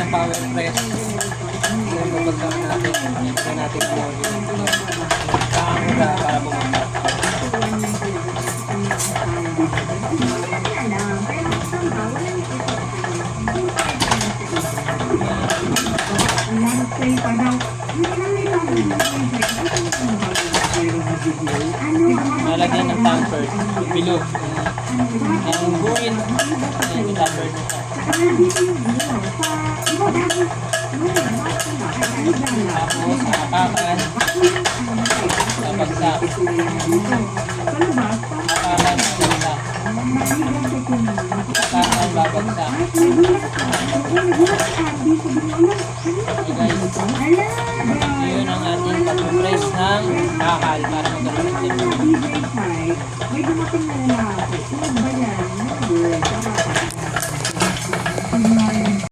ng power press. Then babagsak natin. Ito natin yung kakamura para bumagsak. Nalagyan ng tamper, yung bilog, yung buwin, yung tamper na siya. Tapos, apakan, babagsak. Apakan, babagsak. Apakan, babagsak. Okay guys, yun ang ating pag-press ng bakal para magkaroon ng May dumating na lalaki. Ano ba yan?